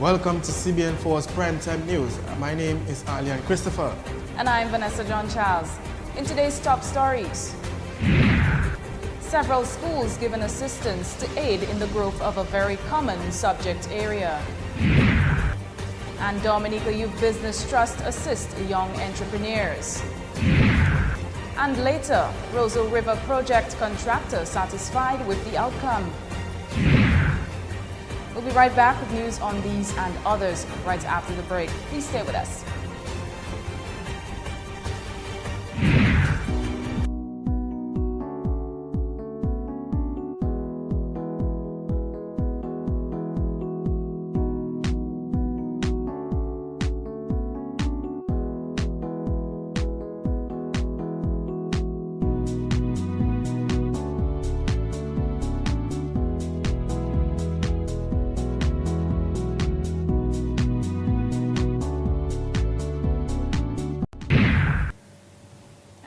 Welcome to CBN4's Primetime News. My name is Alian Christopher. And I'm Vanessa John Charles. In today's top stories, several schools given assistance to aid in the growth of a very common subject area. And Dominica Youth Business Trust assist young entrepreneurs. And later, Roseau River project contractor satisfied with the outcome. We'll be right back with news on these and others right after the break. Please stay with us.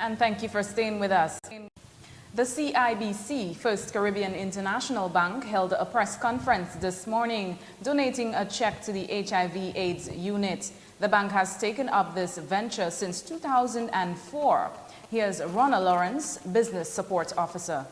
And thank you for staying with us. The CIBC, First Caribbean International Bank, held a press conference this morning donating a check to the HIV/AIDS unit. The bank has taken up this venture since 2004. Here's Ronna Lawrence, Business Support Officer.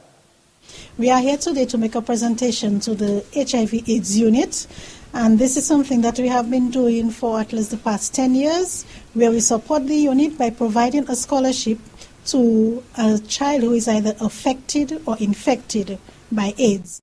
We are here today to make a presentation to the HIV/AIDS unit, and this is something that we have been doing for at least the past 10 years, where we support the unit by providing a scholarship to a child who is either affected or infected by AIDS.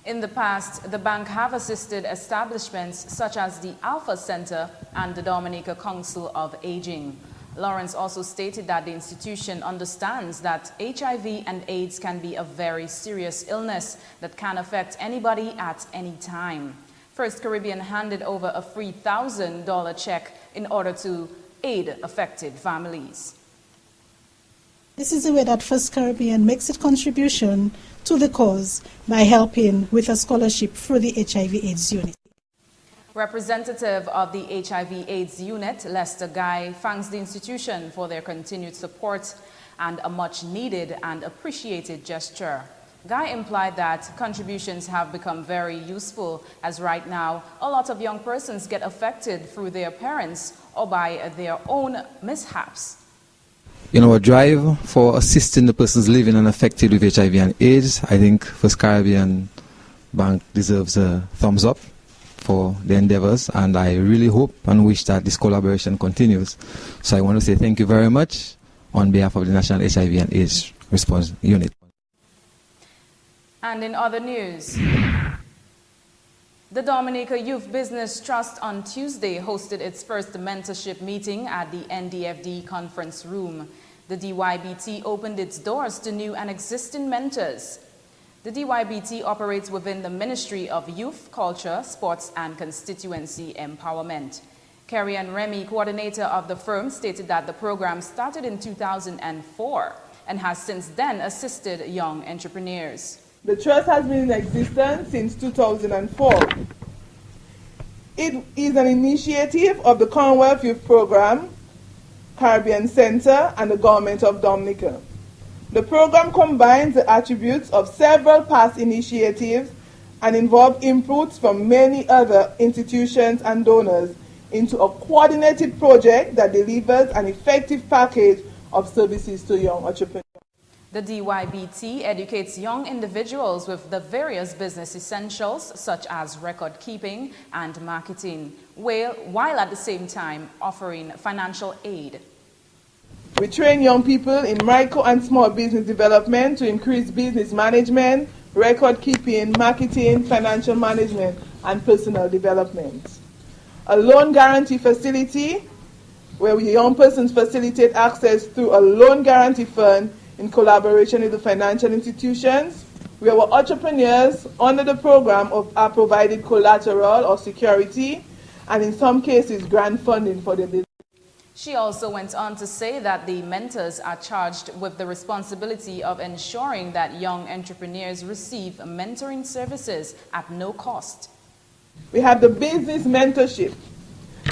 In the past, the bank have assisted establishments such as the Alpha Center and the Dominica Council of Aging. Lawrence also stated that the institution understands that HIV and AIDS can be a very serious illness that can affect anybody at any time. First Caribbean handed over a $3,000 check in order to aid affected families. This is the way that First Caribbean makes its contribution to the cause by helping with a scholarship through the HIV/AIDS unit. Representative of the HIV/AIDS unit, Lester Guy, thanks the institution for their continued support and a much needed and appreciated gesture. Guy implied that contributions have become very useful, as right now a lot of young persons get affected through their parents or by their own mishaps. In our drive for assisting the persons living and affected with HIV and AIDS, I think First Caribbean Bank deserves a thumbs up for the endeavors, and I really hope and wish that this collaboration continues. So I want to say thank you very much on behalf of the National HIV and AIDS Response Unit. And in other news, the Dominica Youth Business Trust on Tuesday hosted its first mentorship meeting at the NDFD conference room. The DYBT opened its doors to new and existing mentors. The DYBT operates within the Ministry of Youth, Culture, Sports and Constituency Empowerment. Carrie Ann Remy, coordinator of the firm, stated that the program started in 2004 and has since then assisted young entrepreneurs. The trust has been in existence since 2004. It is an initiative of the Commonwealth Youth Program, Caribbean Center, and the Government of Dominica. The program combines the attributes of several past initiatives and involves inputs from many other institutions and donors into a coordinated project that delivers an effective package of services to young entrepreneurs. The DYBT educates young individuals with the various business essentials such as record keeping and marketing, while at the same time offering financial aid. We train young people in micro and small business development to increase business management, record keeping, marketing, financial management, and personal development. A loan guarantee facility where young persons facilitate access through a loan guarantee fund in collaboration with the financial institutions, where our entrepreneurs under the program are provided collateral or security, and in some cases grant funding for their business. She also went on to say that the mentors are charged with the responsibility of ensuring that young entrepreneurs receive mentoring services at no cost. We have the business mentorship.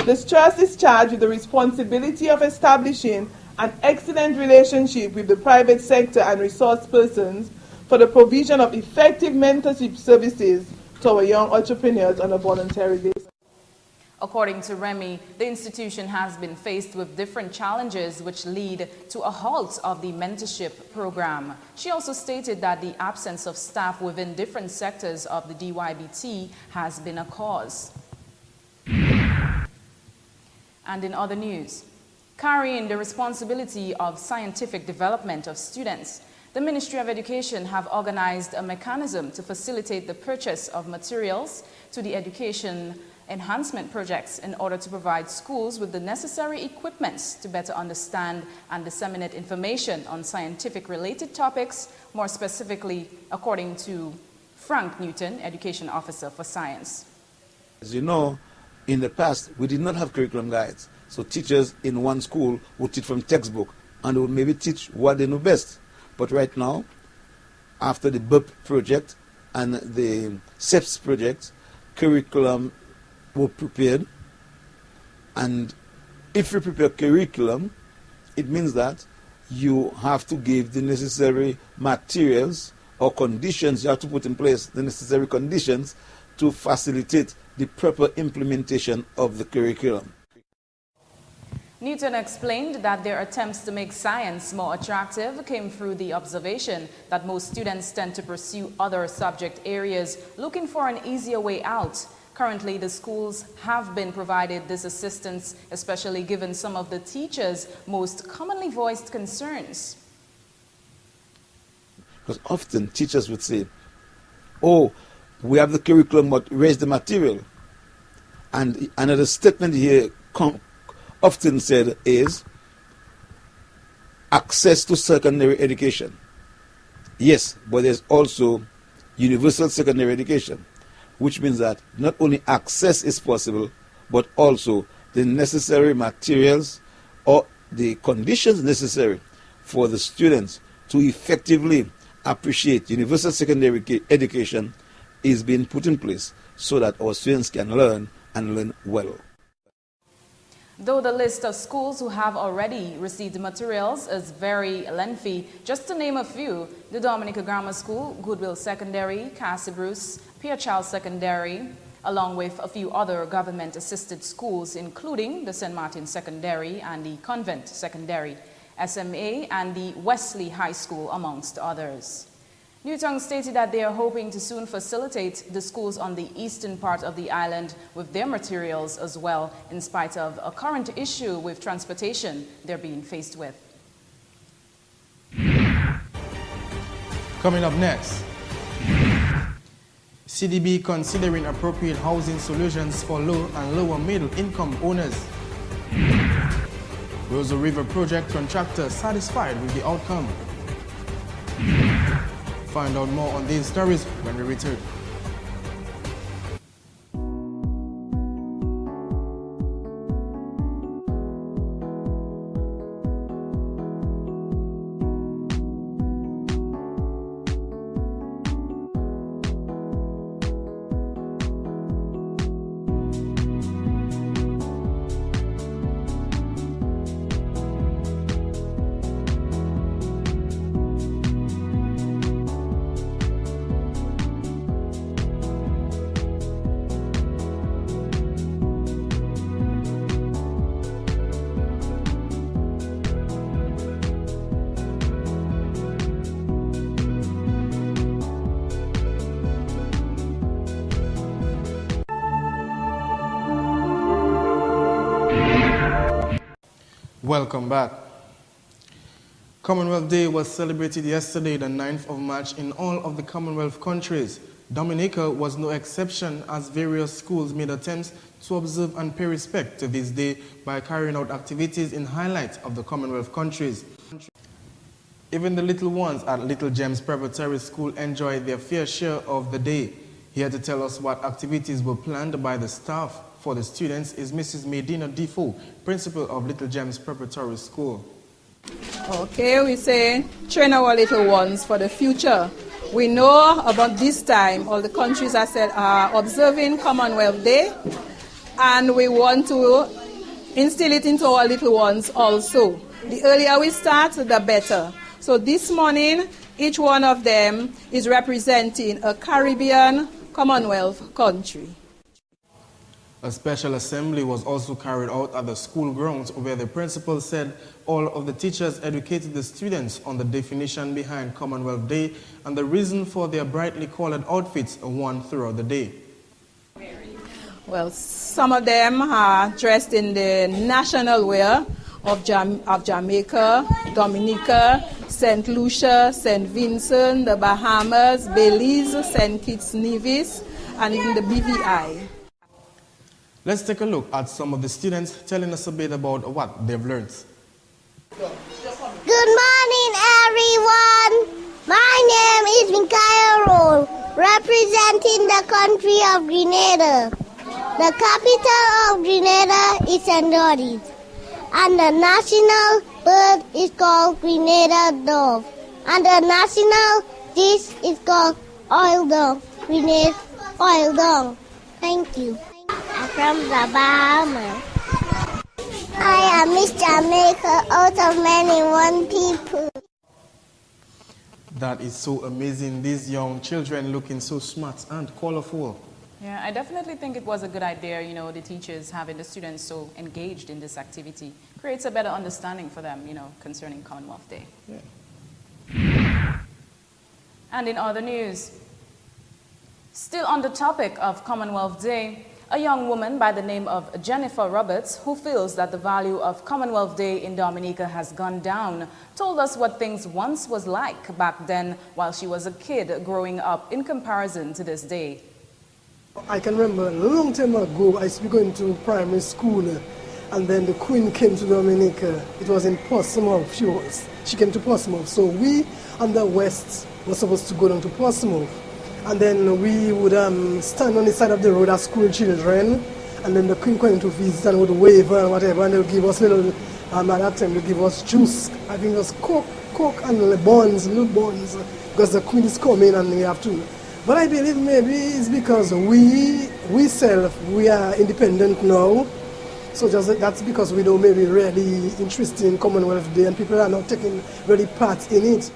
This trust is charged with the responsibility of establishing an excellent relationship with the private sector and resource persons for the provision of effective mentorship services to our young entrepreneurs on a voluntary basis. According to Remy, the institution has been faced with different challenges which lead to a halt of the mentorship program. She also stated that the absence of staff within different sectors of the DYBT has been a cause. And in other news, carrying the responsibility of scientific development of students, the Ministry of Education have organized a mechanism to facilitate the purchase of materials to the education enhancement projects in order to provide schools with the necessary equipments to better understand and disseminate information on scientific related topics, more specifically according to Frank Newton, Education Officer for Science. As you know, in the past, we did not have curriculum guides. So teachers in one school would teach from textbook and they would maybe teach what they know best. But right now, after the BUP project and the SEPS project, curriculum were prepared, and if you prepare curriculum, it means that you have to give the necessary materials or conditions. You have to put in place the necessary conditions to facilitate the proper implementation of the curriculum. Newton explained that their attempts to make science more attractive came through the observation that most students tend to pursue other subject areas looking for an easier way out. Currently, the schools have been provided this assistance, especially given some of the teachers' most commonly voiced concerns. Because often teachers would say, oh, we have the curriculum, but where's the material? And another statement here often said is access to secondary education. Yes, but there's also universal secondary education, which means that not only access is possible, but also the necessary materials or the conditions necessary for the students to effectively appreciate universal secondary education is being put in place so that our students can learn and learn well. Though the list of schools who have already received materials is very lengthy, just to name a few: the Dominica Grammar School, Goodwill Secondary, Cassie Bruce, Pierre Charles Secondary, along with a few other government-assisted schools, including the St. Martin Secondary and the Convent Secondary, SMA, and the Wesley High School, amongst others. Newton stated that they are hoping to soon facilitate the schools on the eastern part of the island with their materials as well, in spite of a current issue with transportation they're being faced with. Coming up next, CDB considering appropriate housing solutions for low and lower middle income owners. Rosa River project contractor satisfied with the outcome. Find out more on these stories when we return. Welcome back. Commonwealth Day was celebrated yesterday, the 9th of March, in all of the Commonwealth countries. Dominica was no exception, as various schools made attempts to observe and pay respect to this day by carrying out activities in highlight of the Commonwealth countries. Even the little ones at Little Gems Preparatory School enjoyed their fair share of the day. Here to tell us what activities were planned by the staff for the students is Mrs. Medina Defoe, principal of Little Gems Preparatory School. Okay, we say train our little ones for the future. We know about this time all the countries are observing Commonwealth Day, and we want to instill it into our little ones also. The earlier we start, the better. So this morning, each one of them is representing a Caribbean Commonwealth country. A special assembly was also carried out at the school grounds where the principal said all of the teachers educated the students on the definition behind Commonwealth Day and the reason for their brightly colored outfits worn throughout the day. Well, some of them are dressed in the national wear of Jamaica, Dominica, St. Lucia, St. Vincent, the Bahamas, Belize, St. Kitts Nevis, and even the BVI. Let's take a look at some of the students telling us a bit about what they've learned. Good morning, everyone. My name is Mikael Roll, representing the country of Grenada. The capital of Grenada is St. George's, and the national bird is called Grenada dove, and the national dish is called oil dog, Grenada oil dog. Thank you. I'm from the Bahamas. I am Miss Jamaica out of many one people. That is so amazing. These young children looking so smart and colorful. Yeah, I definitely think it was a good idea, the teachers having the students so engaged in this activity. Creates a better understanding for them, concerning Commonwealth Day. Yeah. And in other news, still on the topic of Commonwealth Day, a young woman by the name of Jennifer Roberts, who feels that the value of Commonwealth Day in Dominica has gone down, told us what things once was like back then while she was a kid growing up in comparison to this day. I can remember a long time ago, I used to be going to primary school, and then the Queen came to Dominica. It was in Portsmouth. She came to Portsmouth. So we on the west were supposed to go down to Portsmouth. And then we would stand on the side of the road as school children, and then the Queen came to visit and would wave and whatever, and they would give us little, at that time they would give us juice. I think it was Coke and little buns, because the Queen is coming and we have to. But I believe maybe it's because we are independent now, so that's because we don't maybe really interested in Commonwealth Day and people are not taking really part in it.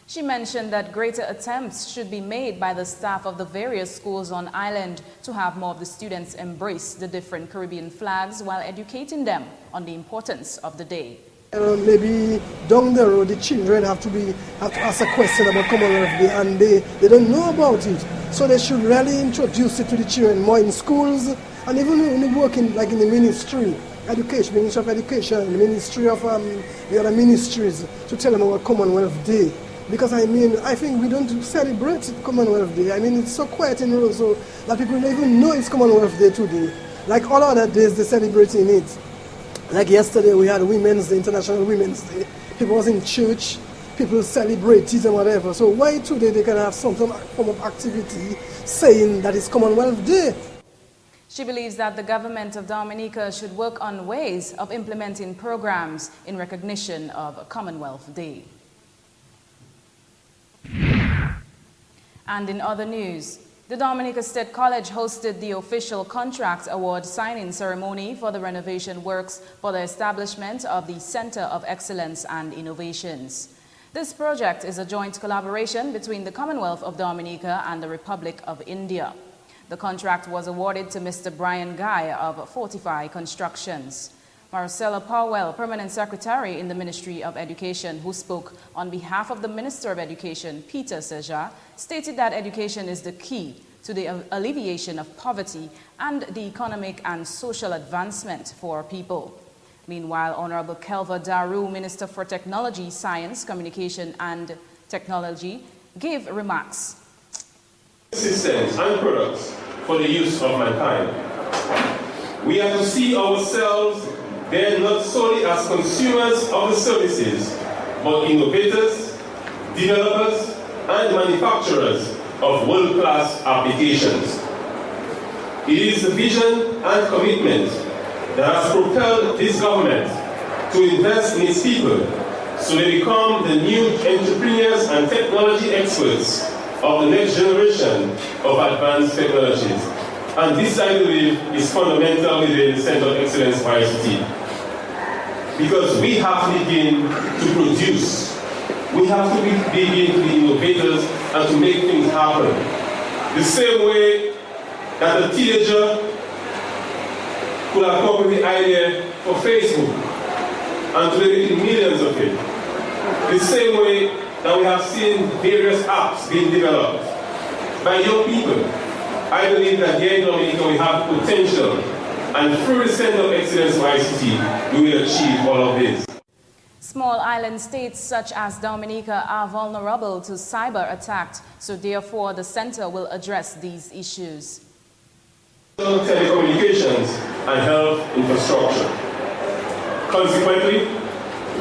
She mentioned that greater attempts should be made by the staff of the various schools on island to have more of the students embrace the different Caribbean flags while educating them on the importance of the day. Maybe down the road the children have to ask a question about Commonwealth Day and they don't know about it. So they should really introduce it to the children more in schools and even when they work in the ministry, education, Ministry of Education, the Ministry of the other ministries to tell them about Commonwealth Day. Because I think we don't celebrate Commonwealth Day. It's so quiet in Roseau that people don't even know it's Commonwealth Day today. Like all other days, they're celebrating it. Like yesterday, we had Women's Day, International Women's Day. People was in church, people celebrate it and whatever. So why today they can have some form of activity saying that it's Commonwealth Day? She believes that the government of Dominica should work on ways of implementing programs in recognition of Commonwealth Day. And in other news, the Dominica State College hosted the official contract award signing ceremony for the renovation works for the establishment of the Center of Excellence and Innovations. This project is a joint collaboration between the Commonwealth of Dominica and the Republic of India. The contract was awarded to Mr. Brian Guy of Fortify Constructions. Marcella Powell, Permanent Secretary in the Ministry of Education, who spoke on behalf of the Minister of Education, Peter Seja, stated that education is the key to the alleviation of poverty and the economic and social advancement for our people. Meanwhile, Honorable Kelva Daru, Minister for Technology, Science, Communication and Technology, gave remarks. Systems and products for the use of mankind. We have to see ourselves then not solely as consumers of the services, but innovators, developers, and manufacturers of world-class applications. It is the vision and commitment that has propelled this government to invest in its people so they become the new entrepreneurs and technology experts of the next generation of advanced technologies. And this, I believe, is fundamental within the Center of Excellence for ICT. Because we have to begin to produce. We have to begin to be innovators and to make things happen. The same way that a teenager could have come up with the idea for Facebook, and today there are millions of it. The same way that we have seen various apps being developed by young people. I believe that here in Dominica we have potential, and through the Center of Excellence for ICT, we will achieve all of this. Small island states such as Dominica are vulnerable to cyber attacks, so therefore the center will address these issues. Telecommunications and health infrastructure. Consequently,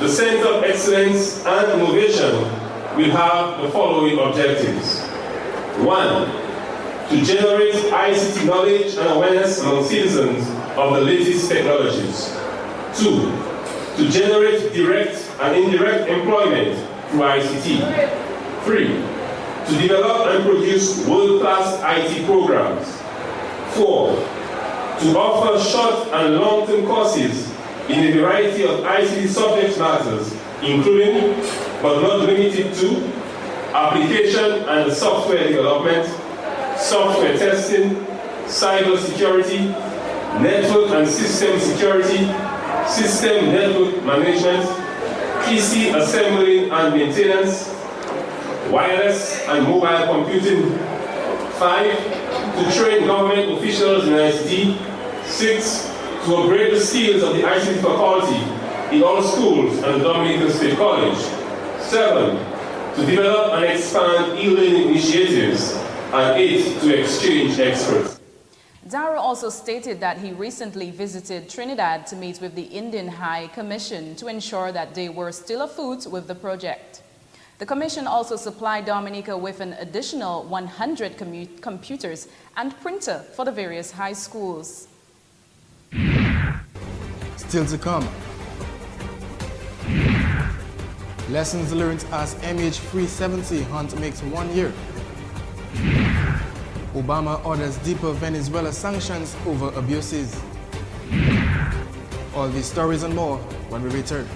the Center of Excellence and Innovation will have the following objectives. 1. To generate ICT knowledge and awareness among citizens of the latest technologies. 2. To generate direct and indirect employment through ICT. 3. To develop and produce world-class IT programs. 4. To offer short and long-term courses in a variety of ICT subject matters, including, but not limited to, application and software development, software testing, cyber security, network and system security, system network management, PC assembly and maintenance, wireless and mobile computing. 5. To train government officials in ICT. 6. To upgrade the skills of the ICT faculty in all schools and the Dominican State College. 7. To develop and expand e-learning initiatives. And 8. To exchange experts. Darrow also stated that he recently visited Trinidad to meet with the Indian High Commission to ensure that they were still afoot with the project. The commission also supplied Dominica with an additional 100 computers and printer for the various high schools. Still to come. Lessons learned as MH370 hunt makes 1 year. Obama orders deeper Venezuela sanctions over abuses. All these stories and more when we return.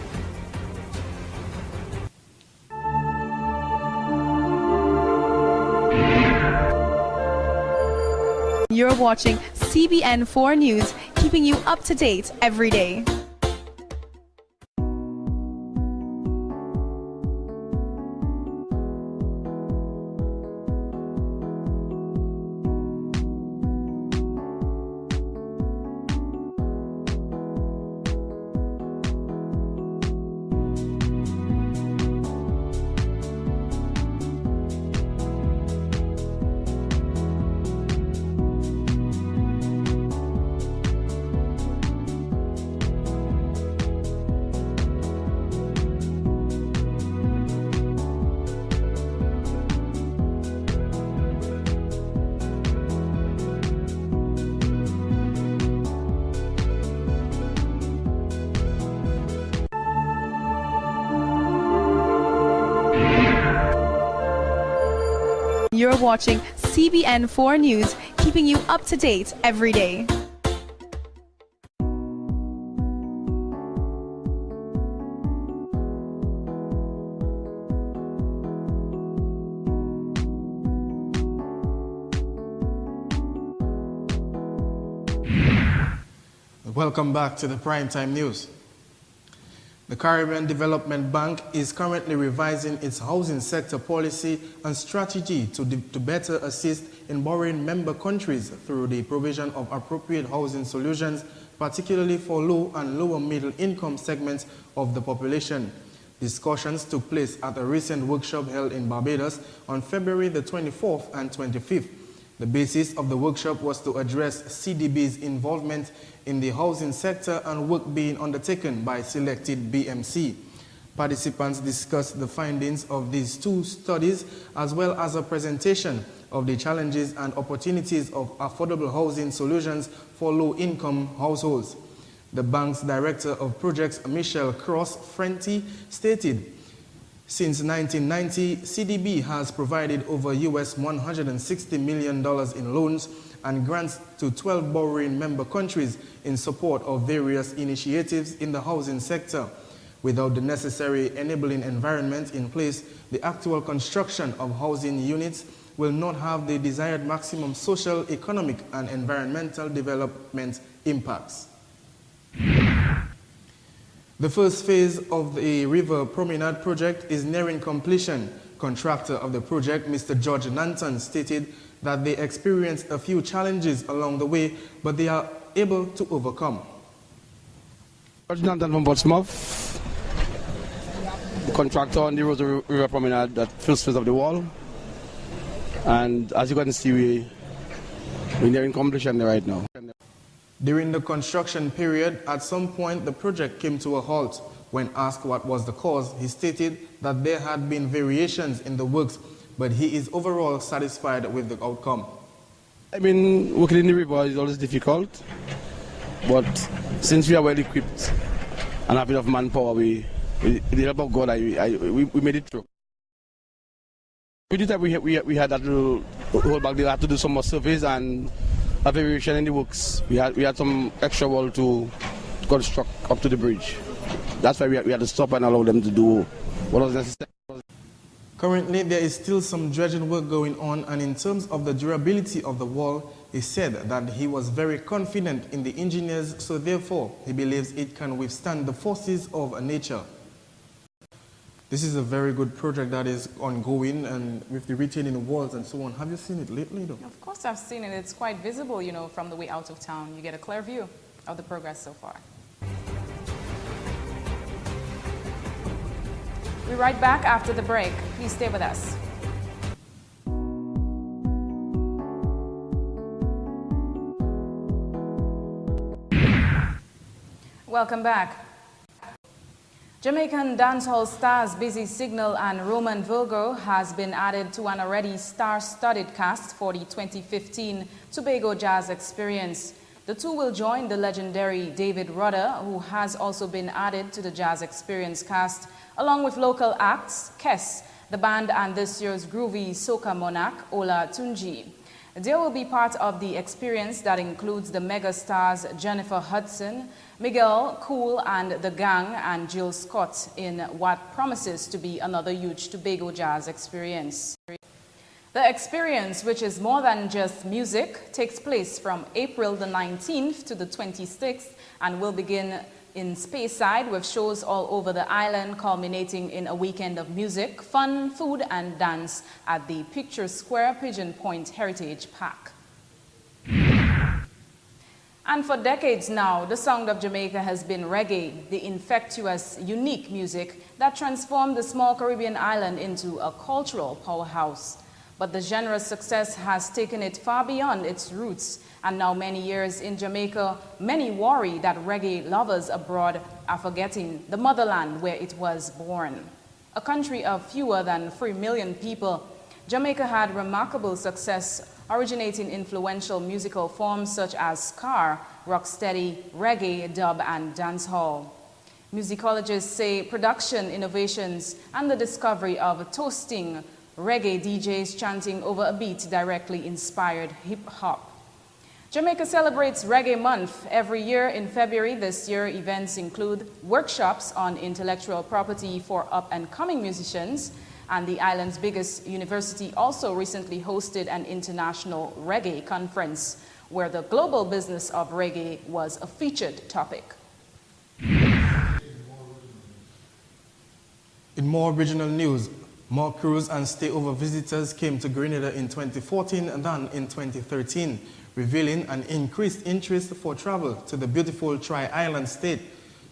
You're watching CBN 4 News, keeping you up to date every day. You're watching CBN 4 News, keeping you up to date every day. Welcome back to the Primetime News. The Caribbean Development Bank is currently revising its housing sector policy and strategy to better assist in borrowing member countries through the provision of appropriate housing solutions, particularly for low and lower middle income segments of the population. Discussions took place at a recent workshop held in Barbados on February the 24th and 25th. The basis of the workshop was to address CDB's involvement in the housing sector and work being undertaken by selected BMC. Participants discussed the findings of these two studies as well as a presentation of the challenges and opportunities of affordable housing solutions for low-income households. The bank's Director of Projects, Michelle Cross-Frenty, stated, since 1990, CDB has provided over US $160 million in loans and grants to 12 borrowing member countries in support of various initiatives in the housing sector. Without the necessary enabling environment in place, the actual construction of housing units will not have the desired maximum social, economic, and environmental development impacts. The first phase of the River Promenade project is nearing completion. Contractor of the project, Mr. George Nanton, stated that they experienced a few challenges along the way, but they are able to overcome. George Nanton from Portsmouth, the contractor on the River Promenade, that first phase of the wall. And as you can see, we're nearing completion right now. During the construction period, at some point the project came to a halt. When asked what was the cause, he stated that there had been variations in the works, but he is overall satisfied with the outcome. I mean, working in the river is always difficult, but since we are well equipped and have enough manpower, with the help of God, we made it through. With the time we had that little hold back, they had to do some more surveys and a variation in the works. We had some extra wall to construct up to the bridge. That's why we had to stop and allow them to do what was necessary. Currently, there is still some dredging work going on, and in terms of the durability of the wall, he said that he was very confident in the engineers, so therefore he believes it can withstand the forces of nature. This is a very good project that is ongoing, and with the retaining walls and so on. Have you seen it lately, though? Of course I've seen it. It's quite visible, you know, from the way out of town. You get a clear view of the progress so far. We're right back after the break. Please stay with us. Welcome back. Jamaican dancehall stars Busy Signal and Roman Virgo has been added to an already star-studded cast for the 2015 Tobago Jazz Experience. The two will join the legendary David Rudder, who has also been added to the Jazz Experience cast, along with local acts, Kes, the band, and this year's groovy soca monarch, Ola Tunji. They will be part of the experience that includes the mega stars Jennifer Hudson, Miguel Cool and the Gang, and Jill Scott in what promises to be another huge Tobago Jazz Experience. The experience, which is more than just music, takes place from April the 19th to the 26th and will begin in Speyside with shows all over the island, culminating in a weekend of music, fun, food and dance at the Picture Square Pigeon Point Heritage Park. And for decades now, the sound of Jamaica has been reggae, the infectious, unique music that transformed the small Caribbean island into a cultural powerhouse. But the genre's success has taken it far beyond its roots, and now many years in Jamaica, many worry that reggae lovers abroad are forgetting the motherland where it was born. A country of fewer than 3 million people, Jamaica had remarkable success originating influential musical forms such as ska, rocksteady, reggae, dub, and dancehall. Musicologists say production innovations and the discovery of toasting reggae DJs chanting over a beat directly inspired hip-hop. Jamaica celebrates Reggae Month every year in February. This year, events include workshops on intellectual property for up-and-coming musicians, and the island's biggest university also recently hosted an international reggae conference, where the global business of reggae was a featured topic. In more regional news, more cruise and stayover visitors came to Grenada in 2014 than in 2013, revealing an increased interest for travel to the beautiful Tri-Island state.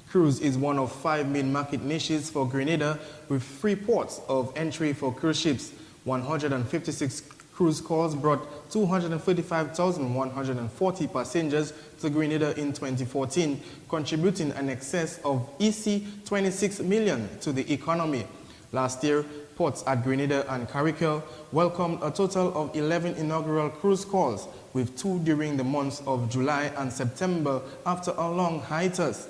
Cruise is one of 5 main market niches for Grenada, with 3 ports of entry for cruise ships. 156 cruise calls brought 235,140 passengers to Grenada in 2014, contributing an excess of EC 26 million to the economy. Last year, ports at Grenada and Carriacou welcomed a total of 11 inaugural cruise calls, with 2 during the months of July and September after a long hiatus.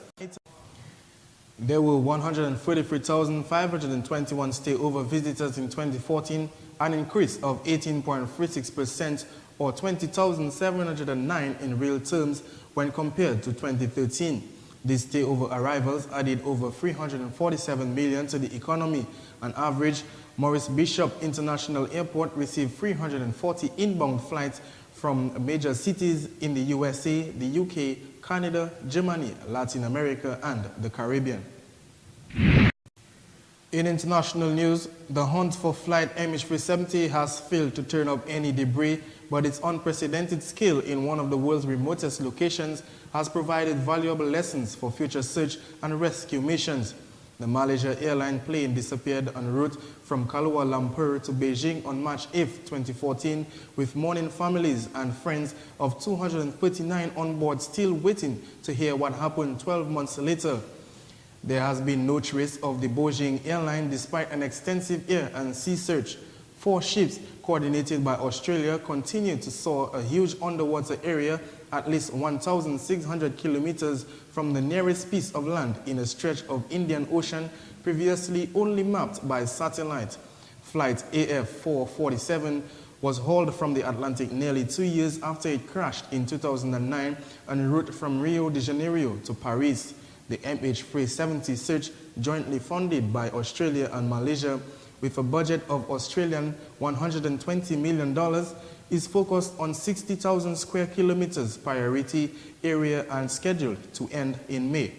There were 143,521 stayover visitors in 2014, an increase of 18.36% or 20,709 in real terms when compared to 2013. These stayover arrivals added over 347 million to the economy. On average, Maurice Bishop International Airport received 340 inbound flights from major cities in the USA, the UK, Canada, Germany, Latin America, and the Caribbean. In international news, the hunt for flight MH370 has failed to turn up any debris, but its unprecedented scale in one of the world's remotest locations has provided valuable lessons for future search and rescue missions. The Malaysia Airline plane disappeared en route from Kuala Lumpur to Beijing on March 8, 2014, with mourning families and friends of 239 on board still waiting to hear what happened 12 months later. There has been no trace of the Beijing airline despite an extensive air and sea search. 4 ships coordinated by Australia continue to soar a huge underwater area at least 1,600 kilometers from the nearest piece of land in a stretch of Indian Ocean previously only mapped by satellite. Flight AF447 was hauled from the Atlantic nearly 2 years after it crashed in 2009 en route from Rio de Janeiro to Paris. The MH370 search, jointly funded by Australia and Malaysia with a budget of Australian $120 million, is focused on 60,000 square kilometers priority area and scheduled to end in May.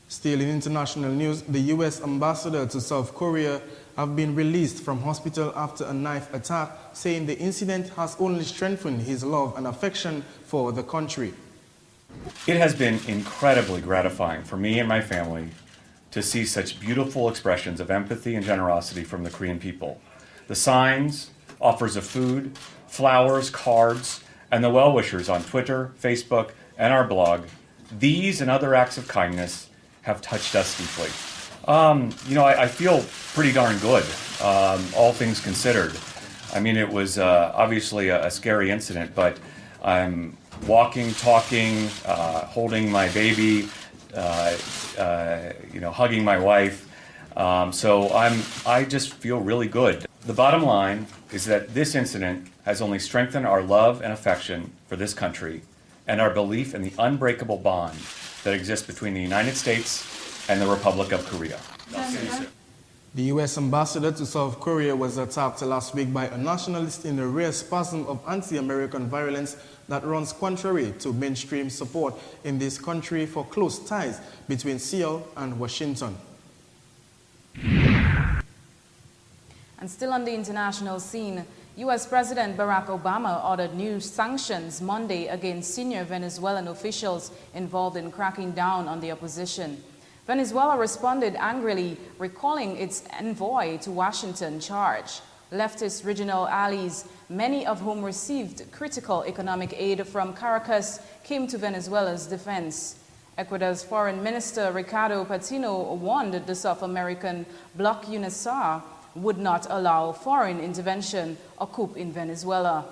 Still in international news, the U.S. ambassador to South Korea have been released from hospital after a knife attack, saying the incident has only strengthened his love and affection for the country. It has been incredibly gratifying for me and my family to see such beautiful expressions of empathy and generosity from the Korean people. The signs, offers of food, flowers, cards, and the well-wishers on Twitter, Facebook, and our blog, these and other acts of kindness have touched us deeply. I feel pretty darn good, all things considered. I mean, it was obviously a scary incident, but I'm walking, talking, holding my baby, hugging my wife. So I just feel really good. The bottom line is that this incident has only strengthened our love and affection for this country and our belief in the unbreakable bond that exists between the United States and the Republic of Korea. The U.S. ambassador to South Korea was attacked last week by a nationalist in a rare spasm of anti-American violence that runs contrary to mainstream support in this country for close ties between Seoul and Washington. And still on the international scene, U.S. President Barack Obama ordered new sanctions Monday against senior Venezuelan officials involved in cracking down on the opposition. Venezuela responded angrily, recalling its envoy to Washington charge. Leftist regional allies, many of whom received critical economic aid from Caracas, came to Venezuela's defense. Ecuador's Foreign Minister Ricardo Patino warned the South American bloc UNESAR would not allow foreign intervention or coup in Venezuela.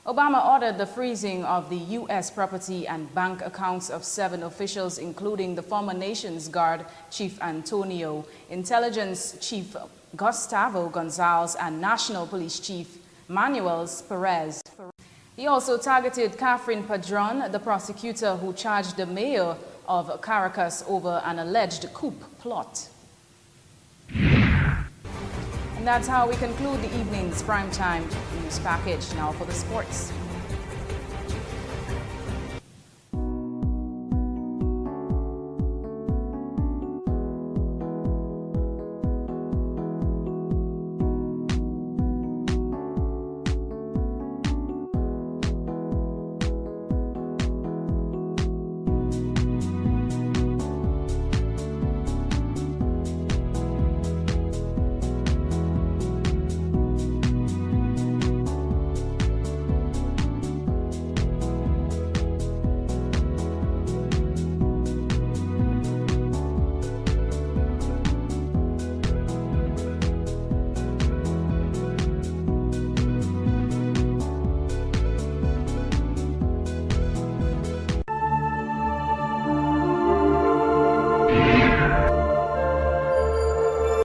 Obama ordered the freezing of the U.S. property and bank accounts of 7 officials, including the former Nations Guard Chief Antonio, Intelligence Chief Gustavo Gonzalez, and National Police Chief Manuel Perez. He also targeted Catherine Padron, the prosecutor who charged the mayor of Caracas over an alleged coup plot. And that's how we conclude the evening's primetime news package. Now for the sports.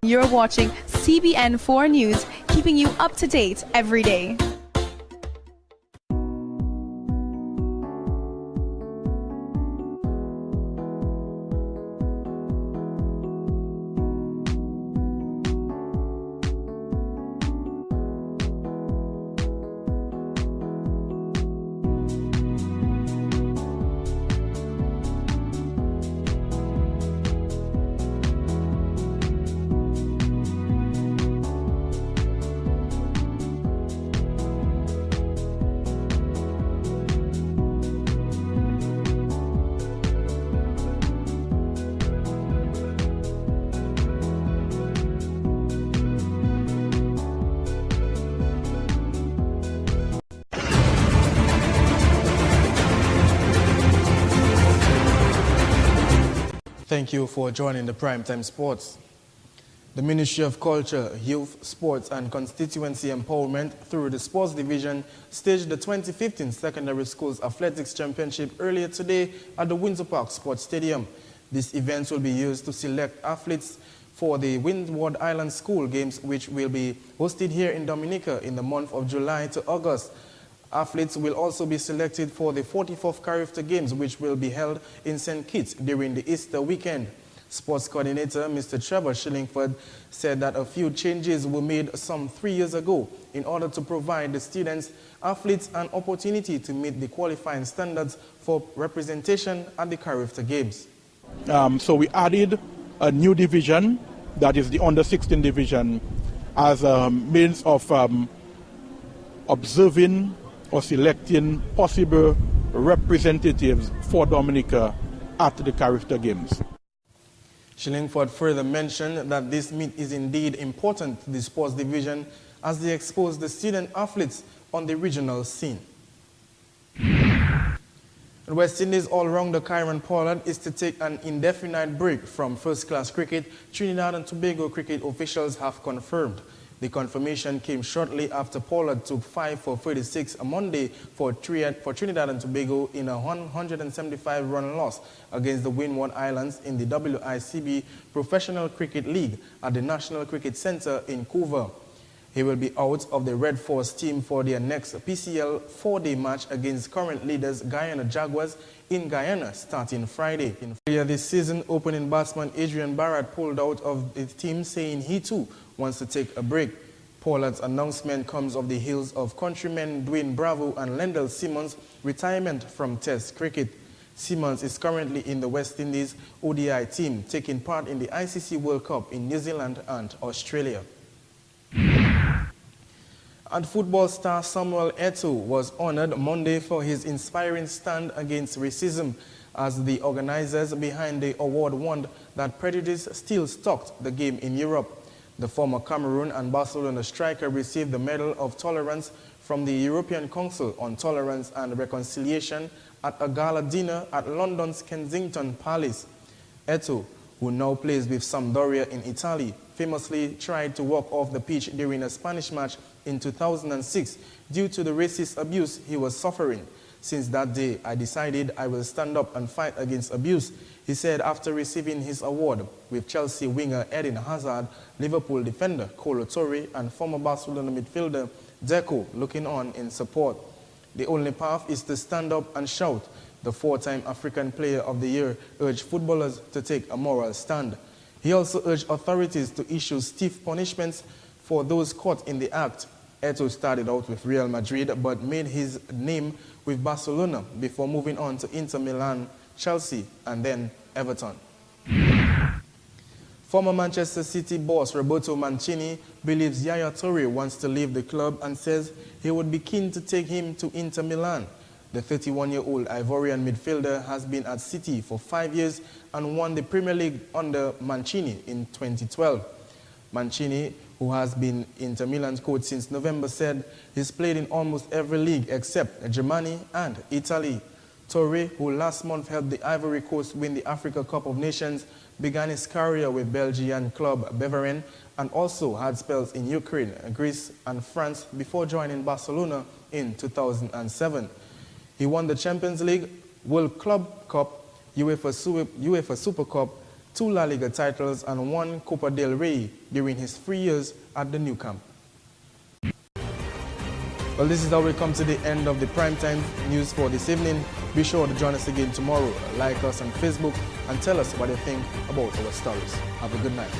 You're watching CBN4 News, keeping you up to date every day. Thank you for joining the Primetime Sports. The Ministry of Culture, Youth, Sports and Constituency Empowerment through the Sports Division staged the 2015 Secondary Schools Athletics Championship earlier today at the Windsor Park Sports Stadium. This event will be used to select athletes for the Windward Island School Games, which will be hosted here in Dominica in the month of July to August. Athletes will also be selected for the 44th Carifta Games, which will be held in St. Kitts during the Easter weekend. Sports coordinator Mr. Trevor Shillingford said that a few changes were made some 3 years ago in order to provide the students, athletes an opportunity to meet the qualifying standards for representation at the Carifta Games. So we added a new division, that is the under-16 division, as a means of observing or selecting possible representatives for Dominica at the Carifta Games. Shillingford further mentioned that this meet is indeed important to the sports division as they expose the student athletes on the regional scene. West Indies all-rounder Kieron Pollard is to take an indefinite break from first-class cricket, Trinidad and Tobago cricket officials have confirmed. The confirmation came shortly after Pollard took 5 for 36 on Monday for Trinidad and Tobago in a 175-run loss against the Windward Islands in the WICB Professional Cricket League at the National Cricket Centre in Couva. He will be out of the Red Force team for their next PCL 4-day match against current leaders Guyana Jaguars in Guyana starting Friday. Earlier this season, opening batsman Adrian Barrett pulled out of the team, saying he too wants to take a break. Pollard's announcement comes off the heels of countrymen Dwayne Bravo and Lendl Simmons' retirement from Test cricket. Simmons is currently in the West Indies ODI team, taking part in the ICC World Cup in New Zealand and Australia. And football star Samuel Eto'o was honored Monday for his inspiring stand against racism as the organizers behind the award warned that prejudice still stalked the game in Europe. The former Cameroon and Barcelona striker received the Medal of Tolerance from the European Council on Tolerance and Reconciliation at a gala dinner at London's Kensington Palace. Eto'o, who now plays with Sampdoria in Italy, famously tried to walk off the pitch during a Spanish match in 2006 due to the racist abuse he was suffering. Since that day, I decided I will stand up and fight against abuse, he said after receiving his award with Chelsea winger Eden Hazard, Liverpool defender Kolo Touré, and former Barcelona midfielder Deco looking on in support. The only path is to stand up and shout. The 4-time African Player of the Year urged footballers to take a moral stand. He also urged authorities to issue stiff punishments for those caught in the act. Eto'o started out with Real Madrid but made his name with Barcelona before moving on to Inter Milan, Chelsea, and then Everton. Former Manchester City boss Roberto Mancini believes Yaya Touré wants to leave the club and says he would be keen to take him to Inter Milan. The 31-year-old Ivorian midfielder has been at City for 5 years and won the Premier League under Mancini in 2012. Mancini, who has been Inter Milan's coach since November, said he's played in almost every league except Germany and Italy. Touré, who last month helped the Ivory Coast win the Africa Cup of Nations, began his career with Belgian club Beveren and also had spells in Ukraine, Greece and France before joining Barcelona in 2007. He won the Champions League, World Club Cup, UEFA Super Cup, 2 La Liga titles and 1 Copa del Rey during his 3 years at the Nou Camp. Well, this is how we come to the end of the Primetime News for this evening. Be sure to join us again tomorrow. Like us on Facebook and tell us what you think about our stories. Have a good night.